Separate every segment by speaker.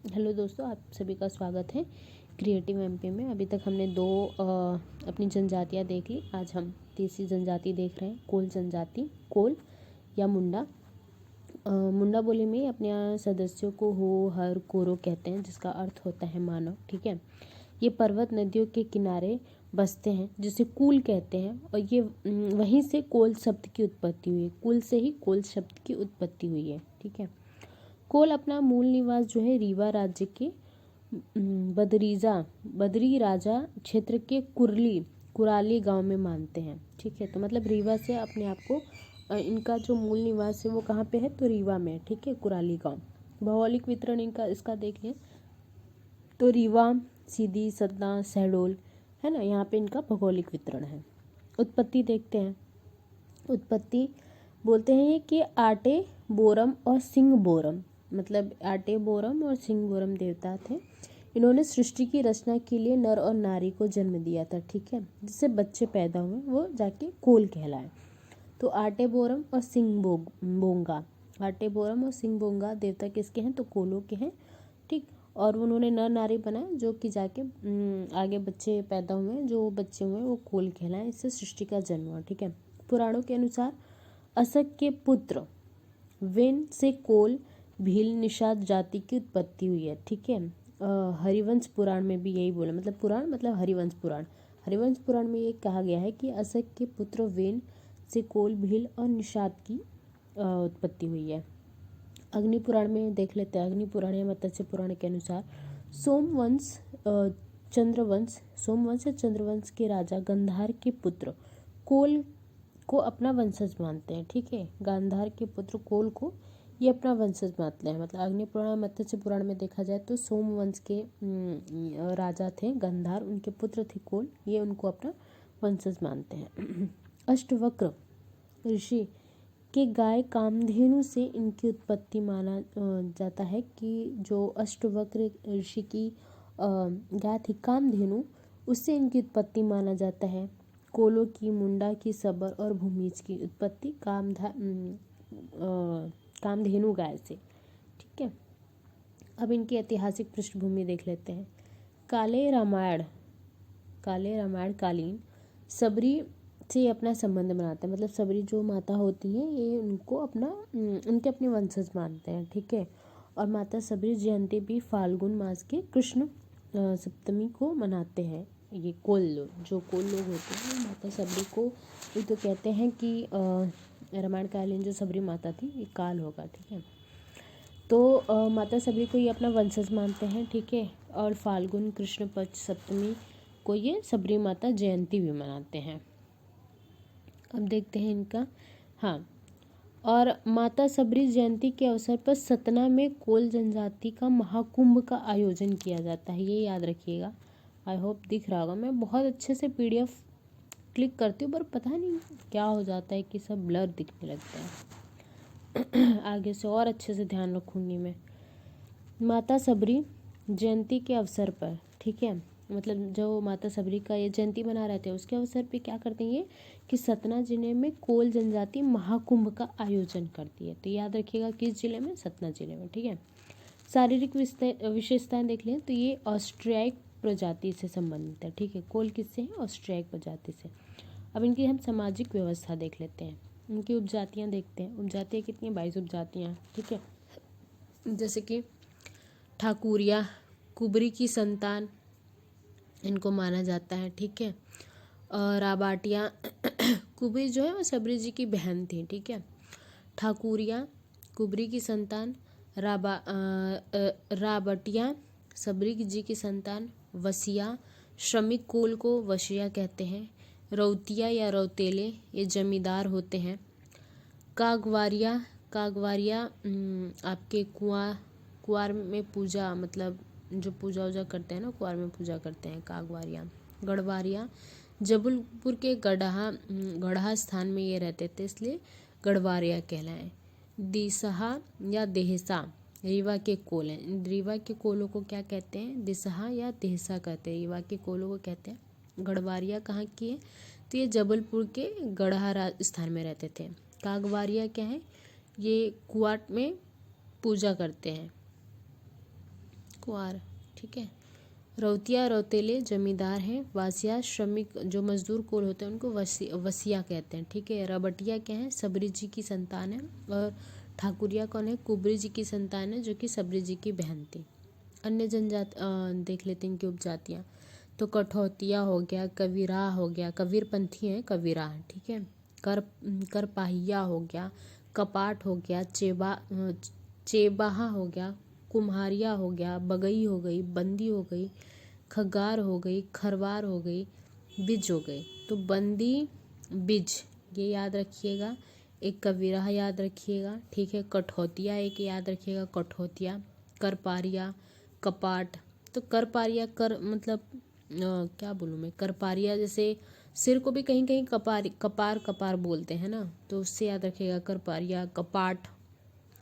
Speaker 1: Hello दोस्तों, आप सभी का स्वागत है क्रिएटिव एमपी में। अभी तक हमने दो अपनी जनजातियाँ देख ली। आज हम तीसरी जनजाति देख रहे हैं, कोल जनजाति। कोल या मुंडा। मुंडा बोली में अपने यहाँ सदस्यों को हो, हर, कोरो कहते हैं, जिसका अर्थ होता है मानव। ठीक है। ये पर्वत नदियों के किनारे बसते हैं, जिसे कूल कहते हैं, और ये वहीं से कोल शब्द की उत्पत्ति हुई है। कुल से ही कोल शब्द की उत्पत्ति हुई है। ठीक है। कोल अपना मूल निवास जो है रीवा राज्य के बदरी राजा क्षेत्र के कुराली गांव में मानते हैं। ठीक है। तो मतलब रीवा से अपने आप को इनका जो मूल निवास है वो कहाँ पे है, तो रीवा में। ठीक है, कुराली गांव। भौगोलिक वितरण इनका इसका देख लें तो रीवा, सीधी, सतना, शहडोल है ना, यहाँ पे इनका भौगोलिक वितरण है। उत्पत्ति देखते हैं। उत्पत्ति बोलते हैं ये कि आटे बोरम और सिंह बोरम, मतलब आटे बोरम और सिंह बोरम देवता थे। इन्होंने सृष्टि की रचना के लिए नर और नारी को जन्म दिया था। ठीक है। जिससे बच्चे पैदा हुए वो जाके कोल कहलाए। तो आटे बोरम और सिंह बोंगा, आटे बोरम और सिंह बोंगा देवता किसके हैं, तो कोलों के हैं। ठीक। और उन्होंने नर नारी बनाए, जो कि जाके आगे बच्चे पैदा हुए, जो बच्चे हुए वो कोल कहलाए। इससे सृष्टि का जन्म हुआ। ठीक है। पुराणों के अनुसार असक के पुत्र वेन से कोल भील निषाद जाति की उत्पत्ति हुई है। ठीक है। हरिवंश पुराण में भी यही बोला, मतलब पुराण मतलब हरिवंश पुराण। हरिवंश पुराण में ये कहा गया है कि असक के पुत्र वेन से कोल भील और निषाद की उत्पत्ति हुई है। अग्नि पुराण में देख लेते हैं। अग्नि पुराण या मत्स्य पुराण के अनुसार सोमवंश या चंद्रवंश के राजा गंधार के पुत्र कोल को अपना वंशज मानते हैं। ठीक है। गांधार के पुत्र कोल को ये अपना वंशज मानते हैं। मतलब अग्नि पुराण, मत्स्य पुराण में देखा जाए तो सोमवंश के राजा थे गंधार, उनके पुत्र थे कोल, ये उनको अपना वंशज मानते हैं। अष्टवक्र ऋषि के गाय कामधेनु से इनकी उत्पत्ति माना जाता है कि जो अष्टवक्र ऋषि की गाय थी कामधेनु, उससे इनकी उत्पत्ति माना जाता है। कोलों की, मुंडा की, सबर और भूमिज की उत्पत्ति कामधेनु गाय से। ठीक है। अब इनकी ऐतिहासिक पृष्ठभूमि देख लेते हैं। काले रामायण कालीन सबरी से अपना संबंध बनाते हैं। मतलब सबरी जो माता होती है ये उनको उनके अपने वंशज मानते हैं। ठीक है। और माता सबरी जयंती भी फाल्गुन मास के कृष्ण सप्तमी को मनाते हैं। ये कोल लोग होते हैं, माता सबरी को ये तो कहते हैं कि रामायण कालीन जो सबरी माता थी ये काल होगा। ठीक है। तो माता सबरी को ये अपना वंशज मानते हैं। ठीक है। और फाल्गुन कृष्ण पक्ष सप्तमी को ये सबरी माता जयंती भी मनाते हैं। अब देखते हैं इनका। हाँ, और माता सबरी जयंती के अवसर पर सतना में कोल जनजाति का महाकुंभ का आयोजन किया जाता है, ये याद रखिएगा। आई होप दिख रहा होगा। मैं बहुत अच्छे से PDF क्लिक करती हूँ पर पता नहीं क्या हो जाता है कि सब ब्लर दिखने लगता है। आगे से और अच्छे से ध्यान रखूँगी मैं। माता सबरी जयंती के अवसर पर, ठीक है, मतलब जो माता सबरी का ये जयंती मना रहे थे उसके अवसर पे क्या करते हैं ये कि सतना जिले में कोल जनजाति महाकुंभ का आयोजन करती है। तो याद रखिएगा किस जिले में, सतना जिले में। ठीक है। शारीरिक विशेषताएं देख लें तो ये ऑस्ट्रियाई प्रजाति से संबंधित है। ठीक है। कोल किससे है, ऑस्ट्रियाई प्रजाति से। अब इनकी हम सामाजिक व्यवस्था देख लेते हैं। इनकी उपजातियाँ देखते हैं। उपजातियाँ कितनी, 22 उपजातियाँ। ठीक है। जैसे कि ठाकुरिया, कुबरी की संतान इनको माना जाता है। ठीक है। और राबाटिया कुबरी जो है वो सबरी जी की बहन थी। ठीक है। ठाकुरिया कुबरी की संतान, राबटिया सबरी जी की संतान, वसिया श्रमिक कोल को वशिया कहते हैं। रौतिया या रौतेले ये जमींदार होते हैं। कागवारिया आपके कुआर में पूजा, मतलब जो पूजा वूजा करते हैं ना, कुआर में पूजा करते हैं, कागवारिया। गढ़वारिया जबलपुर के गढ़ा स्थान में ये रहते थे, इसलिए गढ़वारिया कहलाए। दिसहा या देहसा रीवा के कोल हैं। रीवा के कोलों को क्या कहते हैं, दिसहा या देहसा कहते हैं। रीवा के कोलों को कहते हैं। गढ़वारिया कहाँ की है, तो ये जबलपुर के गढ़ा स्थान में रहते थे। कागवारिया क्या है, ये कुआट में पूजा करते हैं। कुंवार, ठीक है। रौतिया रौतेले जमींदार हैं। वासिया श्रमिक जो मजदूर कुल होते हैं उनको वसिया कहते हैं, ठीक है। रबटिया क्या है, सबरी जी की संतान है। और ठाकुरिया कौन है, कुबरी जी की संतान है, जो कि सबरी जी की बहन थी। अन्य जनजात देख लेते हैं इनकी उपजातियाँ। तो कठौतिया हो गया, कबीरा हो गया, कबीरपंथी है कबीरा, ठीक है। करपाहिया हो गया, कपाट हो गया, चेबाहा हो गया, कुम्हारिया हो गया, बगई हो गई, बंदी हो गई, खगार हो गई, खरवार हो गई, बिज हो गई। तो बंदी, बिज ये याद रखिएगा। एक कबीरा याद रखिएगा, ठीक है। कठौतिया एक याद रखिएगा, कठौतिया। करपारिया, कपाट। तो करपारिया कर मतलब क्या बोलूँ मैं, करपारिया जैसे सिर को भी कहीं कहीं कपार कपार बोलते हैं ना, तो उससे याद रखिएगा करपारिया। कपाट,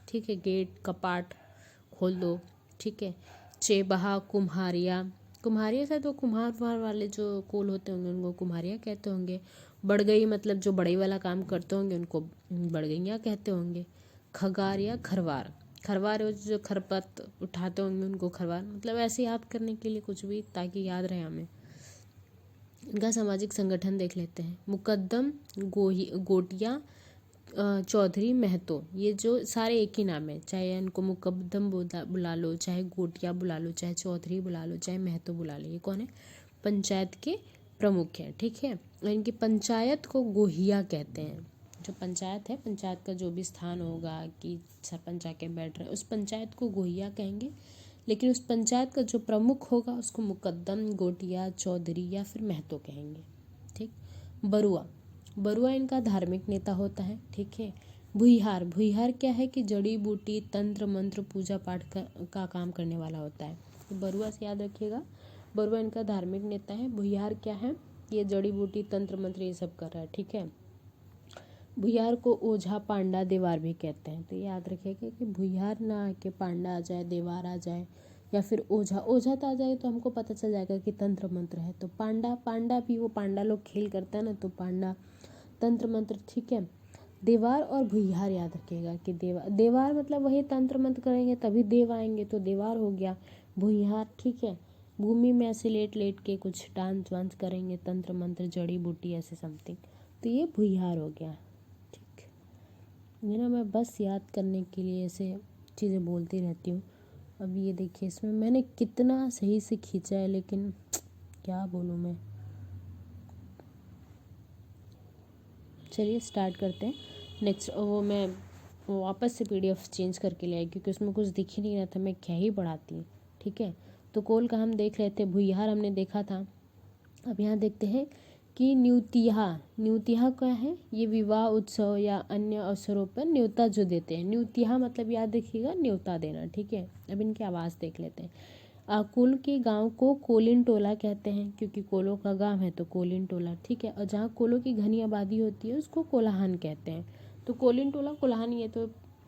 Speaker 1: ठीक है, गेट कपाट खोल दो, ठीक है। चेबहा, कुम्हारिया। कुम्हारिया शायद वो कुम्हार वुम्हार वाले जो कोल होते होंगे उनको कुम्हारिया कहते होंगे। बढ़गई मतलब जो बढ़ई वाला काम करते होंगे उनको बढ़गइयाँ कहते होंगे। खगार या खरवार, खरवार जो खरपत उठाते होंगे उनको खरवार, मतलब ऐसे याद करने के लिए कुछ भी, ताकि याद रहे हमें। इनका सामाजिक संगठन देख लेते हैं। मुकद्दम, गोटिया, चौधरी, महतो, ये जो सारे एक ही नाम है, चाहे इनको मुकद्दम बुला लो, चाहे गोटिया बुला लो, चाहे चौधरी बुला लो, चाहे महतो बुला लो। ये कौन है, पंचायत के प्रमुख हैं, ठीक है। और इनकी पंचायत को गोहिया कहते हैं। जो पंचायत है, पंचायत का जो भी स्थान होगा कि सरपंच आके बैठ रहे, उस पंचायत को गोहिया कहेंगे। लेकिन उस पंचायत का जो प्रमुख होगा उसको मुकद्दम, गोटिया, चौधरी या फिर महतो कहेंगे, ठीक। बरुआ, बरुआ इनका धार्मिक नेता होता है, ठीक है। भुइहार, भुइहार क्या है कि जड़ी बूटी, तंत्र मंत्र, पूजा पाठ का काम करने वाला होता है। तो बरुआ से याद रखिएगा, बरुआ इनका धार्मिक नेता है। भुइहार क्या है, ये जड़ी बूटी, तंत्र मंत्र ये सब कर रहा है, ठीक है। भुइहार को ओझा, पांडा, देवार भी कहते हैं। तो याद रखिएगा कि भुइहार ना आके पांडा आ जाए, देवार आ जाए, या फिर ओझा, ओझा तो आ जाए तो हमको पता चल जाएगा कि तंत्र मंत्र है। तो पांडा, पांडा भी वो पांडा लोग खेल करता है ना, तो पांडा तंत्र मंत्र, ठीक है। देवार और भुइहार याद रखिएगा कि देवार मतलब वही तंत्र मंत्र करेंगे तभी देव आएंगे, तो देवार हो गया। भुइहार, ठीक है, भूमि में ऐसे लेट लेट के कुछ डांस वांस करेंगे, तंत्र मंत्र, जड़ी बूटी ऐसे समथिंग, तो ये भुइहार हो गया, ठीक। ये ना मैं बस याद करने के लिए ऐसे चीज़ें बोलती रहती हूँ। अब ये देखिए इसमें मैंने कितना सही से खींचा है, लेकिन क्या बोलूँ मैं। चलिए स्टार्ट करते हैं। नेक्स्ट वो मैं वापस से PDF चेंज करके ले आई, क्योंकि उसमें कुछ दिख ही नहीं रहा था, मैं क्या ही बढ़ाती, ठीक है। तो कोल का हम देख लेते हैं, भुइहार हमने देखा था। अब यहाँ देखते हैं कि न्यूतिहा, न्यूतिहा क्या है, ये विवाह उत्सव या अन्य अवसरों पर न्योता जो देते हैं। न्यूतिहा मतलब याद रखिएगा न्योता देना, ठीक है। अब इनकी आवाज़ देख लेते हैं। कुल के गांव को कोलिन टोला कहते हैं, क्योंकि कोलों का गांव है तो कोलिन टोला, ठीक है। और जहाँ कोलों की घनी आबादी होती है उसको कोलाहन कहते हैं। तो कोलिन टोला कोलाहन, ये तो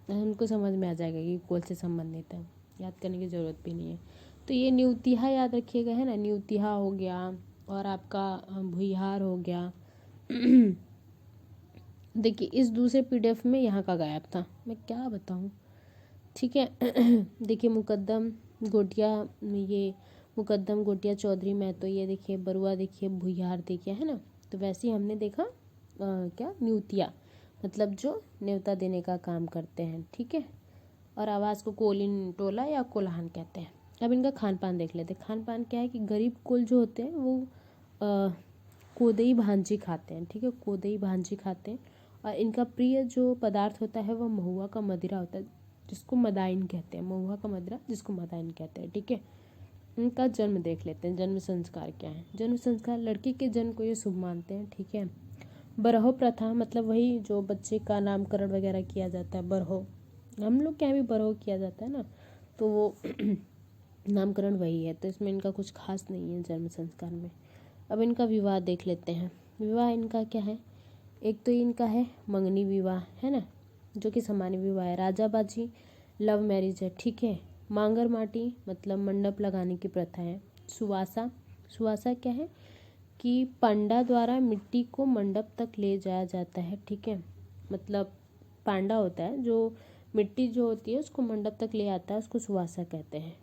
Speaker 1: हमको समझ में आ जाएगा कि कोल से संबंधित है, याद करने की ज़रूरत भी नहीं है। तो ये न्यूतिहा याद रखिएगा, है ना, न्यूतिहा हो गया, और आपका भुइहार हो गया। देखिए इस दूसरे PDF में यहाँ का गायब था, मैं क्या बताऊँ, ठीक है। देखिए मुकद्दम, गोटिया, ये मुकद्दम, गोटिया, चौधरी, महतो, ये देखिए बरुआ, देखिए भुइहार, देखिए, है ना। तो वैसे ही हमने देखा क्या, न्यूतिया मतलब जो न्योता देने का काम करते हैं, ठीक है। और आवाज़ को कोलिन टोला या कोल्हान कहते हैं। अब इनका खान पान देख लेते हैं। खान पान क्या है कि गरीब कुल जो होते हैं वो कोदई भांजी खाते हैं, ठीक है, कोदई भांजी खाते हैं। और इनका प्रिय जो पदार्थ होता है वह महुआ का मदिरा होता है, जिसको मदाइन कहते हैं। महुआ का मदिरा जिसको मदाइन कहते हैं, ठीक है। इनका जन्म देख लेते हैं। जन्म संस्कार क्या है, जन्म संस्कार लड़की के जन्म को ये शुभ मानते हैं, ठीक है। बरहो प्रथा मतलब वही जो बच्चे का नामकरण वगैरह किया जाता है, बरहो, हम लोग के यहाँ भी बरहो किया जाता है ना, तो वो नामकरण वही है। तो इसमें इनका कुछ खास नहीं है जन्म संस्कार में। अब इनका विवाह देख लेते हैं। विवाह इनका क्या है, एक तो इनका है मंगनी विवाह, है ना, जो कि सामान्य विवाह है। राजा बाजी लव मैरिज है, ठीक है। मांगर माटी मतलब मंडप लगाने की प्रथा है। सुवासा, सुवासा क्या है कि पांडा द्वारा मिट्टी को मंडप तक ले जाया जाता है, ठीक है। मतलब पांडा होता है जो मिट्टी जो होती है उसको मंडप तक ले आता है, उसको सुवासा कहते हैं।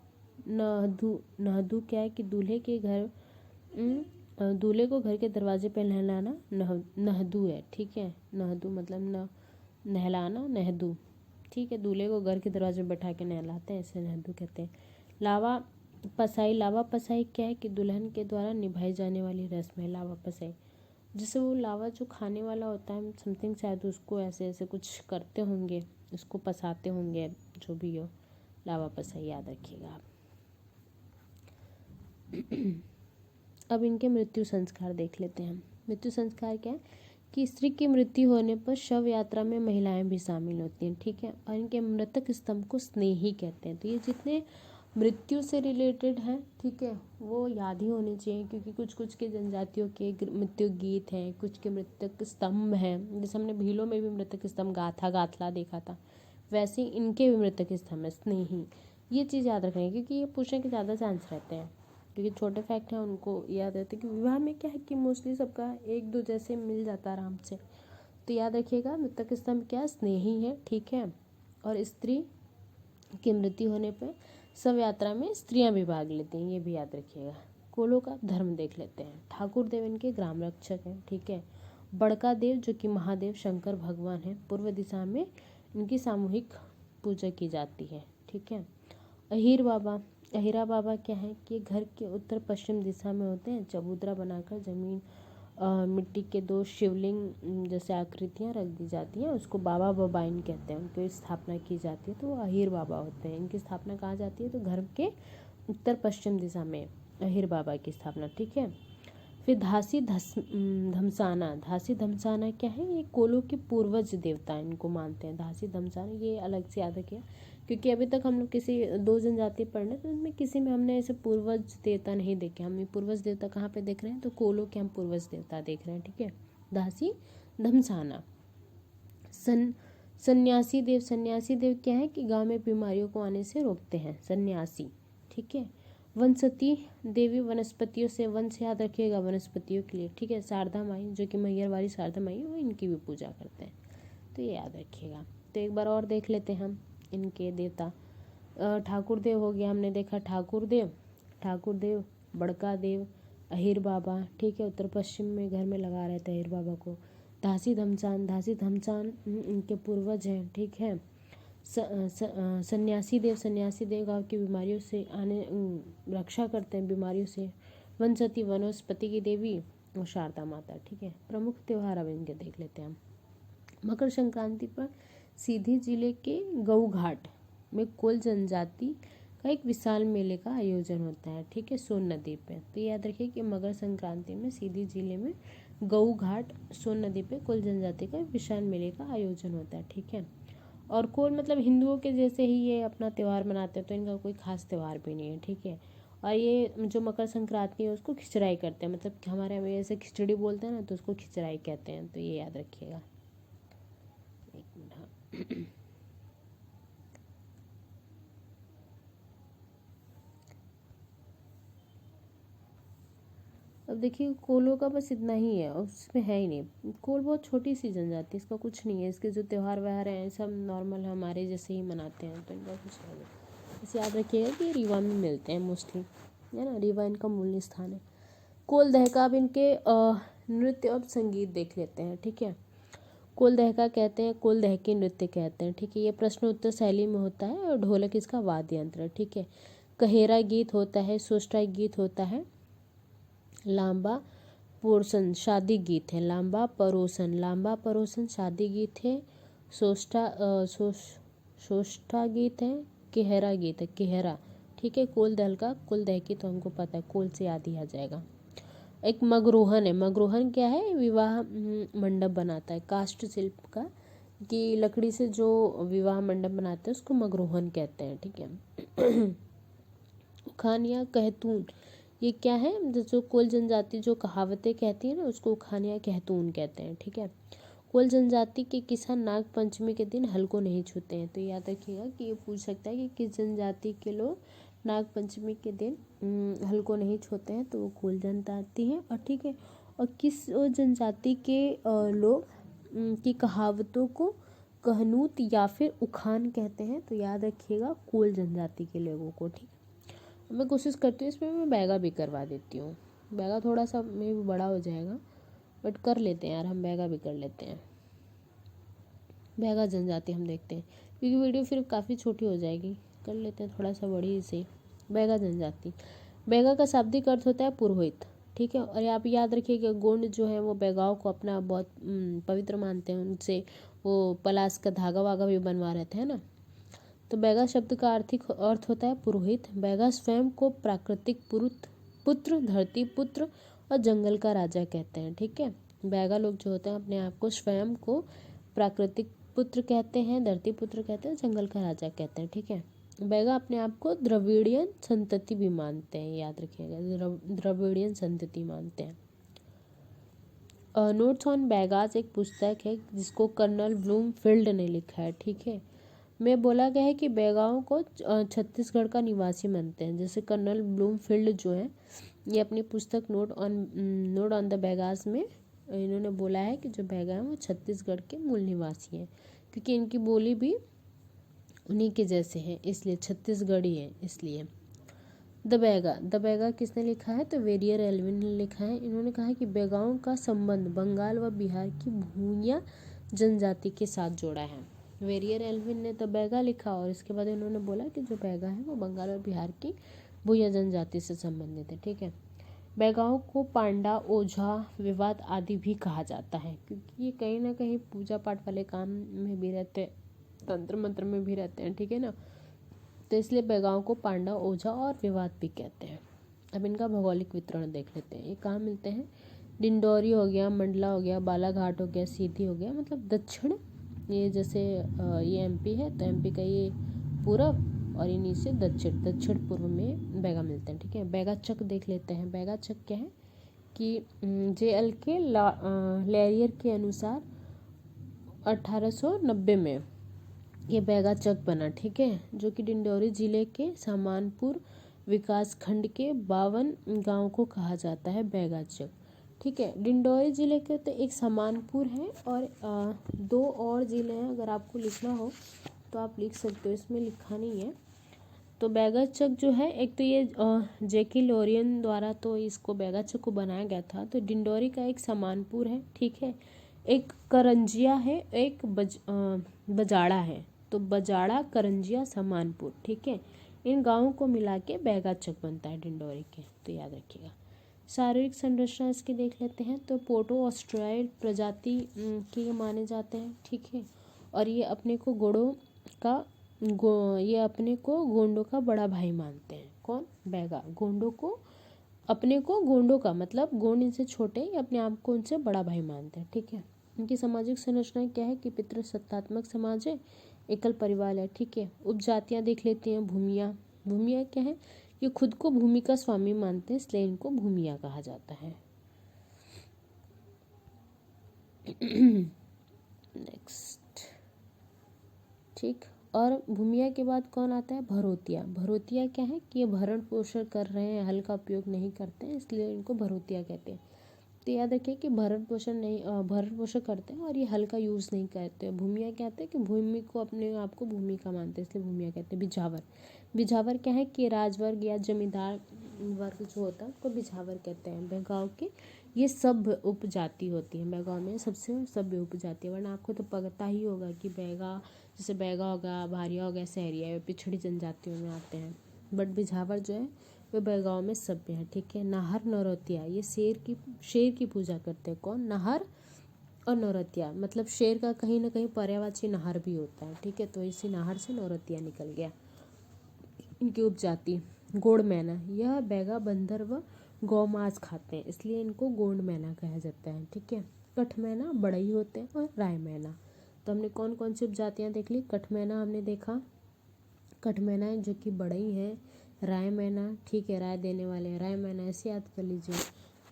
Speaker 1: नहदू क्या है कि दूल्हे को घर के दरवाजे पे नहलाना नहदू है, ठीक है। नहदू मतलब नहलाना नहदू, ठीक है। दूल्हे को घर के दरवाजे में बैठा के नहलाते हैं, इसे नहदू कहते हैं। लावा पसाई क्या है कि दुल्हन के द्वारा निभाई जाने वाली रस्म है लावा पसाई। जैसे वो लावा जो खाने वाला होता है समथिंग, शायद उसको ऐसे ऐसे कुछ करते होंगे, उसको पसाते होंगे, जो भी हो, लावा पसाई याद रखिएगा आप। अब इनके मृत्यु संस्कार देख लेते हैं हम। मृत्यु संस्कार क्या है कि स्त्री की मृत्यु होने पर शव यात्रा में महिलाएं भी शामिल होती हैं, ठीक है। और इनके मृतक स्तंभ को स्नेही कहते हैं। तो ये जितने मृत्यु से रिलेटेड हैं, ठीक है, वो याद ही होने चाहिए, क्योंकि कुछ कुछ के जनजातियों के मृत्यु गीत हैं, कुछ के मृतक स्तंभ हैं। जैसे हमने भीलों में भी मृतक स्तंभ गाथला देखा था, वैसे इनके भी मृतक स्तंभ है स्नेही। ये चीज़ याद रखनी है, क्योंकि ये पूछने के ज़्यादा चांस रहते हैं, क्योंकि छोटे फैक्ट हैं उनको याद रहते हैं। कि विवाह में क्या है कि मोस्टली सबका एक दो जैसे मिल जाता है आराम से। तो याद रखिएगा मृतक स्तंभ क्या स्नेही है, ठीक है। और स्त्री की मृत्यु होने पर शव यात्रा में स्त्रियां भी भाग लेती हैं, ये भी याद रखिएगा। कोलों का धर्म देख लेते हैं। ठाकुर देव इनके ग्राम रक्षक हैं, ठीक है। बड़का देव जो कि महादेव शंकर भगवान हैं, पूर्व दिशा में इनकी सामूहिक पूजा की जाती है, ठीक है। अहिरा बाबा क्या है कि घर के उत्तर पश्चिम दिशा में होते हैं। चबूतरा बनाकर जमीन मिट्टी के दो शिवलिंग जैसे आकृतियां रख दी जाती हैं, उसको बाबा बबाइन कहते हैं। उनकी स्थापना की जाती है, तो वो अहिर बाबा होते हैं। इनकी स्थापना कहाँ जाती है, तो घर के उत्तर पश्चिम दिशा में अहिर बाबा की स्थापना, ठीक है। फिर धासी धमसाना क्या है, ये कोलों के पूर्वज देवता इनको मानते हैं। धासी धमसाना ये अलग से याद रखिए, क्योंकि अभी तक हम लोग किसी दो जनजाति पढ़ने तो उनमें किसी में हमने ऐसे पूर्वज देवता नहीं देखे। हम ये पूर्वज देवता कहाँ पे देख रहे हैं, तो कोलों के हम पूर्वज देवता देख रहे हैं, ठीक है। धासी धमसाना। सन्यासी देव क्या है कि गांव में बीमारियों को आने से रोकते हैं, सन्यासी, ठीक है। वनसती देवी वनस्पतियों से, वंश याद रखिएगा वनस्पतियों के लिए, ठीक है। शारदा माई जो कि मैहरवाड़ी शारदा माई, वो इनकी भी पूजा करते हैं, तो ये याद रखिएगा। तो एक बार और देख लेते हैं हम इनके देवता। ठाकुर देव हो गया, हमने देखा ठाकुर देव, बड़का देव, अहिर बाबा, ठीक है। उत्तर पश्चिम में घर में लगा रहते हैं अहिर बाबा को। धासी धमसान इनके पूर्वज हैं, ठीक है। सन्यासी देव गांव की बीमारियों से रक्षा करते हैं बीमारियों से। वनसती वनस्पति की देवी और शारदा माता, ठीक है। प्रमुख त्योहार अब इनके देख लेते हैं हम। मकर संक्रांति पर सीधी जिले के गऊ घाट में कोल जनजाति का एक विशाल मेले का आयोजन होता है, ठीक है, सोन नदी पे। तो याद रखिए कि मकर संक्रांति में सीधी जिले में गऊ घाट सोन नदी पे कोल जनजाति का विशाल मेले का आयोजन होता है, ठीक है। और कोल मतलब हिंदुओं के जैसे ही ये अपना त्यौहार मनाते हैं, तो इनका कोई खास त्यौहार भी नहीं है, ठीक है। और ये जो मकर संक्रांति है उसको खिचड़ाई करते हैं, मतलब हमारे यहाँ ऐसे खिचड़ी बोलते हैं ना, तो उसको खिचड़ाई कहते हैं, तो ये याद रखिएगा। एक मिनट। अब देखिए कोलों का बस इतना ही है, उसमें है ही नहीं। कोल बहुत छोटी सी जनजाति, इसका कुछ नहीं है। इसके जो त्यौहार व्यवहार हैं सब नॉर्मल हमारे जैसे ही मनाते हैं, तो इनका कुछ नहीं है। इसे याद रखिएगा कि रीवा में मिलते हैं मोस्टली, है ना, रीवा इनका मूल स्थान है। कोल दहका, अब इनके नृत्य और संगीत देख लेते हैं, ठीक है। कोल दहका कहते हैं, कोल दहकी नृत्य कहते हैं, ठीक है। ये प्रश्न उत्तर शैली में होता है और ढोलक इसका वाद्य यंत्र है, ठीक है। कहेरा गीत होता है, सोष्टा गीत होता है, लांबा पोर्शन शादी गीत है, लांबा परोसन शादी गीत है, सोष्टा गीत है, केहरा गीत है, केहरा, ठीक है। कोल दहल का कुल दह की तो हमको पता है, कोल से याद ही आ जाएगा। एक मगरोहन है, मगरोहन क्या है, विवाह मंडप बनाता है, काष्ठ शिल्प का, कि लकड़ी से जो विवाह मंडप बनाते हैं उसको मगरोहन कहते हैं, ठीक है। उखान या कहतून, ये क्या है, जो कोल जनजाति जो कहावतें कहती है ना, उसको उखान या कहतून कहते हैं, ठीक है। कोल जनजाति के किसान नाग पंचमी के दिन हल को नहीं छूते हैं, तो याद रखिएगा कि ये पूछ सकता है कि किस जनजाति के लोग नाग पंचमी के दिन हल को नहीं छूते हैं, तो वो कोल जनजाति हैं, और ठीक है। और किस जनजाति के लोग की कहावतों को कहनूत या फिर उखान कहते हैं, तो याद रखिएगा कोल जनजाति के लोगों को, ठीक है। मैं कोशिश करती हूँ इसमें मैं बैगा भी करवा देती हूँ। बैगा थोड़ा सा मे भी बड़ा हो जाएगा, बट कर लेते हैं यार, हम बैगा भी कर लेते हैं। बैगा जनजाति हम देखते हैं, क्योंकि वीडियो फिर काफ़ी छोटी हो जाएगी, कर लेते हैं थोड़ा सा बड़ी से। बैगा जनजाति, बैगा का शाब्दिक अर्थ होता है पुरोहित, ठीक है। और आप याद रखिएगा, गोंड जो है वो बैगाओं को अपना बहुत पवित्र मानते हैं, उनसे वो पलाश का धागा वागा भी बनवा रहे थे, है ना। तो बैगा शब्द का आर्थिक अर्थ होता है पुरोहित। बैगा स्वयं को प्राकृतिक पुत्र, धरती पुत्र और जंगल का राजा कहते हैं, ठीक है। बैगा लोग जो होते हैं अपने आप को स्वयं को प्राकृतिक पुत्र कहते हैं, धरती पुत्र कहते हैं, जंगल का राजा कहते हैं, ठीक है। बैगा अपने आप को द्रविड़ियन संतति भी मानते हैं, याद रखिएगा, द्रविड़ियन संतति मानते हैं। नोट्स ऑन बैगाज एक पुस्तक है जिसको कर्नल ब्लूमफील्ड ने लिखा है, ठीक है। में बोला गया है कि बैगाओं को छत्तीसगढ़ का निवासी मानते हैं। जैसे कर्नल ब्लूमफील्ड जो है, ये अपनी पुस्तक नोट ऑन द बैगाज में इन्होंने बोला है कि जो बैगा हैं वो छत्तीसगढ़ के मूल निवासी हैं, क्योंकि इनकी बोली भी उन्हीं के जैसे हैं, इसलिए छत्तीसगढ़ी है इसलिए। द बैगा किसने लिखा है? तो वेरियर एल्विन ने लिखा है। इन्होंने कहा है कि बैगाओं का संबंध बंगाल व बिहार की भूमिया जनजाति के साथ जोड़ा है। वेरियर एल्विन ने द बैगा लिखा और इसके बाद इन्होंने बोला कि जो बैगा है वो बंगाल और बिहार की भूमिया जनजाति से संबंधित है, ठीक है। बैगाओं को पांडा, ओझा, विवाद आदि भी कहा जाता है, क्योंकि ये कहीं ना कहीं पूजा पाठ वाले काम में भी रहते हैं, तंत्र मंत्र में भी रहते हैं, ठीक है ना। तो इसलिए बैगाओं को पांडा, ओझा और विवाद भी कहते हैं। अब इनका भौगोलिक वितरण देख लेते हैं। ये कहाँ मिलते हैं? डिंडोरी हो गया, मंडला हो गया, बालाघाट हो गया, सीधी हो गया, मतलब दक्षिण। ये जैसे ये एमपी है तो एमपी का ये पूरब और इन्हीं से दक्षिण पूर्व में बैगा मिलते हैं, ठीक है। बैगा चक देख लेते हैं। बैगा चक क्या है कि JL के लेरियर के अनुसार 1890 में ये बैगा चक बना, ठीक है, जो कि डिंडोरी जिले के सामानपुर विकास खंड के 52 गांव को कहा जाता है बैगा चक, ठीक है। डिंडोरी जिले के तो एक सामानपुर है और 2 और ज़िले हैं। अगर आपको लिखना हो तो आप लिख सकते हो, इसमें लिखा नहीं है। तो बैगा चक जो है, एक तो ये जेके लोरियन द्वारा तो इसको बैगा चक को बनाया गया था। तो डिंडोरी का एक सामानपुर है, ठीक है, एक करंजिया है, एक बजाड़ा है। तो बजाड़ा, करंजिया, सामानपुर, ठीक है, इन गांवों को मिला के बैगा चक बनता है डिंडोरी के, तो याद रखिएगा। शारीरिक संरचना इसकी देख लेते हैं। तो पोटो ऑस्ट्रेलियाई प्रजाति के माने जाते हैं, ठीक है। और ये अपने को ये अपने को गोंडों का बड़ा भाई मानते हैं। कौन? बैगा। अपने को गोंडों का मतलब गोंड इनसे छोटे, ये अपने आप को उनसे बड़ा भाई मानते हैं, ठीक है। इनकी सामाजिक संरचना क्या है कि पितृसत्तात्मक समाज है, एकल परिवार है, ठीक है। उपजातियां देख लेते हैं। भूमिया क्या है? ये खुद को भूमि का स्वामी मानते हैं, इसलिए इनको भूमिया कहा जाता है। नेक्स्ट, ठीक। और भूमिया के बाद कौन आता है? भरोतिया। भरोतिया क्या है कि ये भरण पोषण कर रहे हैं, हल का उपयोग नहीं करते हैं, इसलिए इनको भरोतिया कहते हैं। तो याद रखिए कि भरण पोषण करते हैं और ये हल का यूज़ नहीं करते। भूमिया कहते हैं कि भूमि को अपने आप को भूमि का मानते हैं, इसलिए भूमिया कहते हैं। बिझावर क्या है कि राजवर्ग या जमींदार वर्ग जो होता है उसको बिझावर कहते हैं। बैगाओं के ये सभ्य उपजाति होती है। बैगाओं में सबसे सभ्य उपजाति है, वरना आपको तो पता ही होगा कि बैगा, जैसे बैगा हो गया, भारिया हो गया, सहरिया, ये पिछड़ी जनजातियों में आते हैं। बट बिझावर जो है वे बैगाओं में सभ्य है, ठीक है। नाहर, नौरतिया, ये शेर की पूजा करते हैं। कौन? नाहर और नौरतिया, मतलब शेर का कहीं ना कहीं पर्यायवाची नाहर भी होता है, ठीक है। तो इसी नाहर से नौरतिया निकल गया। इनकी उपजाति गोंड मैना, यह बैगा बंदर व गौ मांस खाते हैं, इसलिए इनको गोंड मैना कहा जाता है, ठीक है। कठ मैना बड़ई होते हैं और राय मैना। तो हमने कौन कौन सी उपजातियां देख ली? कठ मैना हमने देखा, कठ मैना है जो कि बड़ई है। राय मैना, ठीक है, राय देने वाले हैं, राय मैना ऐसे याद कर लीजिए।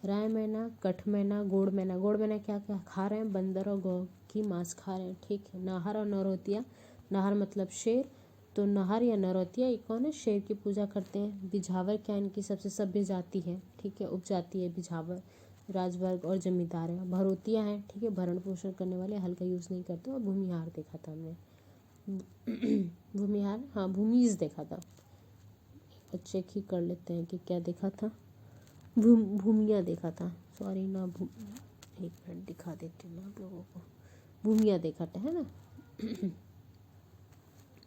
Speaker 1: राय मैना, कठ मैना, गोंड मैना। गोंड मैना क्या क्या खा रहे हैं? बंदर और गौ की मांस खा रहे हैं, ठीक है। नाहर और नौरतिया, नाहर मतलब शेर, तो नाहर या नौरतिया ये कौन है? शेर की पूजा करते हैं। बिझावर क्या इनकी सबसे सभ्य जाति है, ठीक है, उपजाति है बिझावर, राजवर्ग और जमींदार है। भरोतिया है, ठीक है, भरण पोषण करने वाले, हल का यूज़ नहीं करते। और भूमिहार देखा था हमने, भूमिहार, हाँ, भूमिज देखा था। चेक ही कर लेते हैं कि क्या देखा था। भूमिया देखा था, सॉरी ना, एक मिनट दिखा देती हूँ मैं आप लोगों को। भूमिया देखा था, है ना।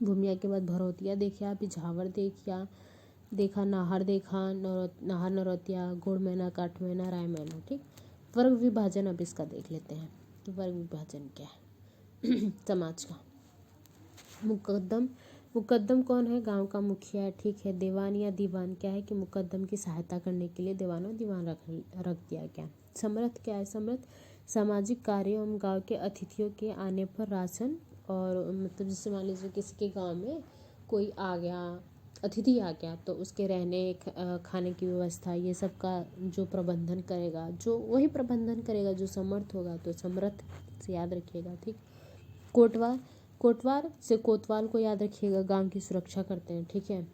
Speaker 1: भूमिया के बाद भरौतिया देखा, बिझावर देखा, नाहर देखा, नाहर, नौरतिया, गुड़ महीना, काठ महीना, राय महीना। ठीक, वर्ग विभाजन अब इसका देख लेते हैं कि वर्ग विभाजन क्या है। समाज का मुकद्दम, मुकद्दम कौन है? गांव का मुखिया है। ठीक है। दीवान या दीवान क्या है? कि मुकद्दम की सहायता करने के लिए दीवान और दीवान रख दिया गया। समर्थ क्या है? समर्थ सामाजिक कार्यों एवं गांव के अतिथियों के आने पर राशन और मतलब जैसे मान लीजिए किसी के गांव में कोई आ गया, अतिथि आ गया, तो उसके रहने खाने की व्यवस्था ये सब का जो प्रबंधन करेगा, जो वही प्रबंधन करेगा जो समर्थ होगा, तो समर्थ से याद रखिएगा। ठीक। कोटवार, कोटवार से कोतवाल को याद रखिएगा, गांव की सुरक्षा करते हैं। ठीक है।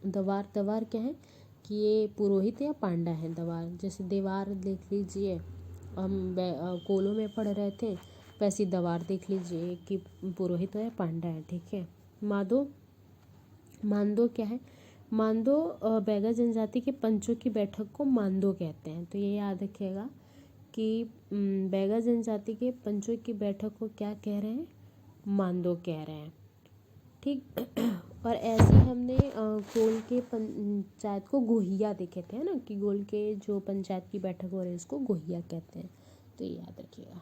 Speaker 1: दवार, दवार क्या है? कि ये पुरोहित या पांडा है। दवार जैसे देवार देख लीजिए, हम कोलों में पढ़ रहे थे, वैसी दवार देख लीजिए कि पुरोहित है या पांडा है। ठीक है। माधो, मांदो क्या है? मांदो बैगा जनजाति के पंचों की बैठक को मांदो कहते हैं। तो ये याद रखिएगा कि बैगा जनजाति के पंचों की बैठक को क्या कह रहे हैं? मांदो कह रहे हैं। ठीक। और ऐसे हमने गोल के पंचायत को गोहिया देखे थे, है ना, कि गोल के जो पंचायत की बैठक हो रही है उसको गोहिया कहते हैं। तो ये याद रखिएगा।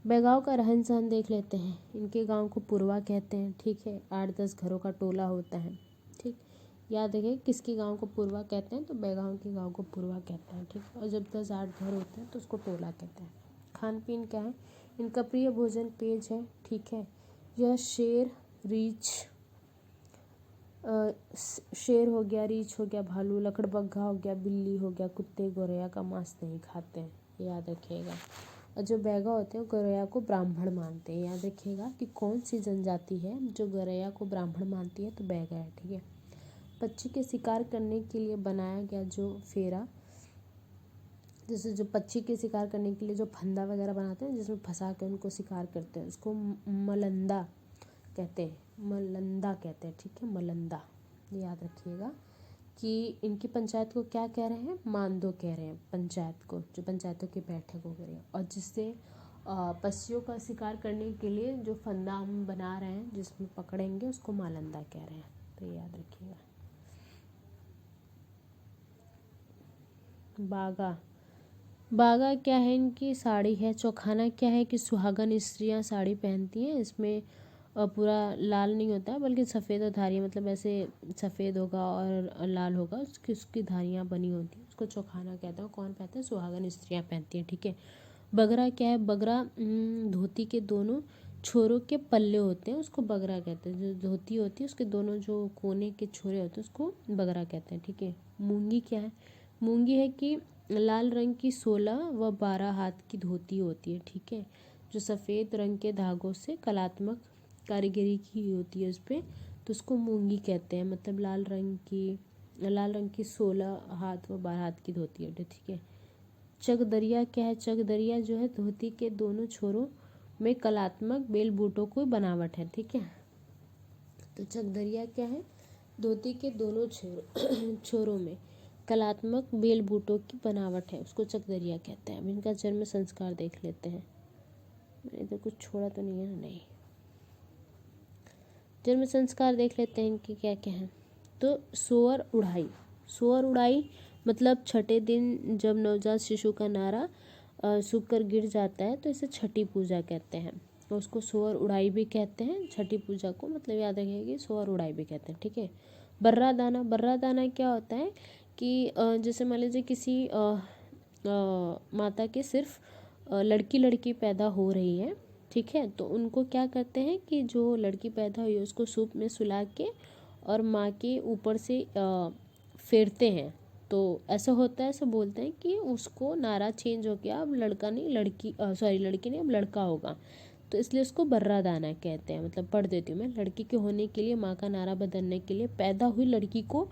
Speaker 1: बैगाव का रहन सहन देख लेते हैं। इनके गांव को पुरवा कहते हैं। ठीक है। 8-10 घरों का टोला होता है। ठीक, याद रखिए किसके गांव को पुरवा कहते हैं? तो बैगाव के गांव को पुरवा कहते हैं। ठीक। और जब 10-8 घर होते हैं तो उसको टोला कहते हैं। खान पीन क्या है? इनका प्रिय भोजन पेज है। ठीक है। यह शेर, रीछ, शेर हो गया, रीछ हो गया, भालू, लकड़बग्घा हो गया, बिल्ली हो गया, कुत्ते, गौरैया का मांस नहीं खाते हैं। याद रखिएगा। और जो बैगा होते हैं वो गौरैया को ब्राह्मण मानते हैं। याद रखिएगा कि कौन सी जनजाति है जो गौरैया को ब्राह्मण मानती है? तो बैगा है। ठीक है। पक्षी के शिकार करने के लिए बनाया गया जो फेरा, जैसे जो पक्षी के शिकार करने के लिए जो फंदा वगैरह बनाते हैं जिसमें फंसा के उनको शिकार करते हैं, उसको मलंदा कहते हैं। मलंदा कहते हैं। ठीक है। मलंदा, ये याद रखिएगा कि इनकी पंचायत को क्या कह रहे हैं? मांदो कह रहे हैं पंचायत को, जो पंचायतों की बैठक हो गई है। और जिससे पक्षियों का शिकार करने के लिए जो फंदा हम बना रहे हैं जिसमें पकड़ेंगे उसको मालंदा कह रहे हैं। तो ये याद रखिएगा। बागा, बागा क्या है? इनकी साड़ी है। चौखाना क्या है? कि सुहागन स्त्रियां साड़ी पहनती हैं। इसमें पूरा लाल नहीं होता है बल्कि सफ़ेद और धारियाँ, मतलब ऐसे सफ़ेद होगा और लाल होगा, उसकी धारियाँ बनी होती हैं, उसको चौखाना कहते हैं। कौन पहनता है? सुहागन स्त्रियां पहनती हैं। ठीक है। बगरा क्या है? बगरा धोती के दोनों छोरों के पल्ले होते हैं, उसको बगरा कहते हैं। जो धोती होती है उसके दोनों जो कोने के छोरे होते हैं उसको बगरा कहते हैं। ठीक है। मूंगी क्या है? मूंगी है कि लाल रंग की 16 व 12 हाथ की धोती होती है। ठीक है। जो सफ़ेद रंग के धागों से कलात्मक कारीगरी की होती है उस पर, तो उसको मूंगी कहते हैं। मतलब लाल रंग की 16 हाथ व 12 हाथ की धोती है। ठीक है। चकदरिया क्या है? चकदरिया जो है धोती के दोनों छोरों में कलात्मक बेल बूटों को बनावट है। ठीक है। तो चकदरिया क्या है? धोती के दोनों छोरों में कलात्मक बेल बूटों की बनावट है, उसको चकदरिया कहते हैं। अब इनका जन्म संस्कार देख लेते हैं। मैंने तो कुछ छोड़ा तो नहीं है ना? नहीं। जन्म संस्कार देख लेते हैं इनके क्या क्या हैं। तो सोअर उड़ाई, सोअर उड़ाई मतलब छठे दिन जब नवजात शिशु का नारा सूख कर गिर जाता है तो इसे छठी पूजा कहते हैं। तो उसको सोअर उड़ाई भी कहते हैं, छठी पूजा को, मतलब याद रखिएगा सोअर उड़ाई भी कहते हैं। ठीक है। बर्रा दाना, बर्रा दाना क्या होता है? कि जैसे मान लीजिए किसी माता के सिर्फ लड़की लड़की पैदा हो रही है। ठीक है। तो उनको क्या करते हैं कि जो लड़की पैदा हुई है उसको सूप में सुला के और माँ के ऊपर से फेरते हैं। तो ऐसा होता है, ऐसा बोलते हैं कि उसको नारा चेंज हो गया, अब लड़का नहीं लड़की, लड़की नहीं अब लड़का होगा, तो इसलिए उसको बर्रा दाना कहते हैं। मतलब पढ़ देती हूँ मैं। लड़की के होने के लिए, माँ का नारा बदलने के लिए पैदा हुई लड़की को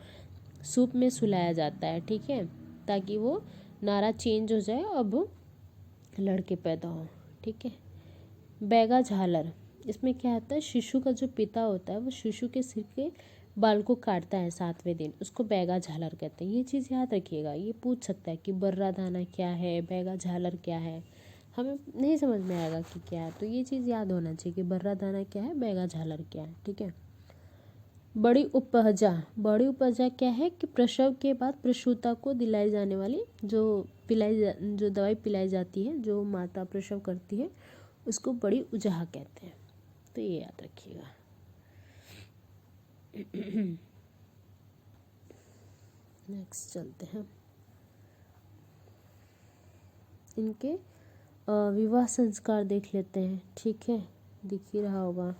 Speaker 1: सूप में सुलाया जाता है। ठीक है। ताकि वो नारा चेंज हो जाए, अब लड़के पैदा हो। ठीक है। बैगा झालर, इसमें क्या होता है? शिशु का जो पिता होता है वो शिशु के सिर के बाल को काटता है 7वें दिन, उसको बैगा झालर कहते हैं। ये चीज़ याद रखिएगा। ये पूछ सकता है कि बर्रा दाना क्या है, बैगा झालर क्या है, हमें नहीं समझ में आएगा कि क्या है, तो ये चीज़ याद होना चाहिए कि बर्रा दाना क्या है, बैगा झालर क्या है। ठीक है। बड़ी उपजा, बड़ी उपजा क्या है कि प्रसव के बाद प्रसूता को दिलाई जाने वाली जो जो दवाई पिलाई जाती है, जो माता प्रसव करती है, उसको बड़ी उजहा कहते हैं। तो ये याद रखिएगा। नेक्स्ट चलते हैं, इनके विवाह संस्कार देख लेते हैं। ठीक है, दिख ही रहा होगा।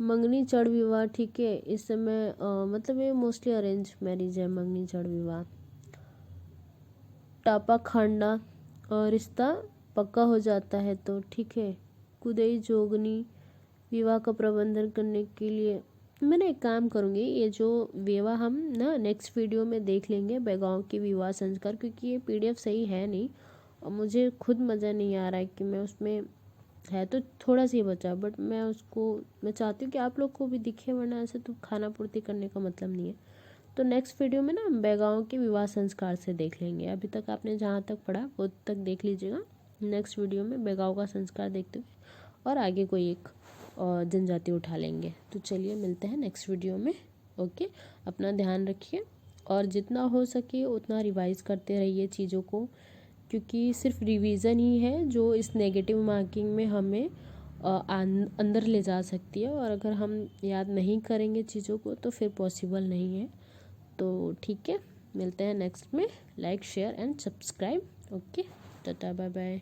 Speaker 1: मंगनी चढ़ विवाह। ठीक है, इस समय मतलब ये मोस्टली अरेंज मैरिज है, मंगनी चढ़ विवाह। टापा खांडा, रिश्ता पक्का हो जाता है तो। ठीक है। कुदई जोगनी, विवाह का प्रबंधन करने के लिए। मैंने एक काम करूँगी, ये जो विवाह हम ना नेक्स्ट वीडियो में देख लेंगे, बेगांव की विवाह संस्कार, क्योंकि ये PDF सही है नहीं और मुझे खुद मज़ा नहीं आ रहा है कि मैं उसमें, है तो थोड़ा सा ही बचा, बट मैं चाहती हूँ कि आप लोग को भी दिखे, वरना ऐसे तो खाना पूर्ति करने का मतलब नहीं है। तो नेक्स्ट वीडियो में ना हम बेगांव के विवाह संस्कार से देख लेंगे। अभी तक आपने जहाँ तक पढ़ा वो तक देख लीजिएगा। नेक्स्ट वीडियो में बेगांव का संस्कार देखते हुए और आगे कोई एक जनजाति उठा लेंगे। तो चलिए मिलते हैं नेक्स्ट वीडियो में। ओके, अपना ध्यान रखिए और जितना हो सके उतना रिवाइज करते रहिए चीज़ों को, क्योंकि सिर्फ रिवीजन ही है जो इस नेगेटिव मार्किंग में हमें अंदर ले जा सकती है, और अगर हम याद नहीं करेंगे चीज़ों को तो फिर पॉसिबल नहीं है। तो ठीक है, मिलते हैं नेक्स्ट में। Like share and subscribe. Okay, tata bye bye.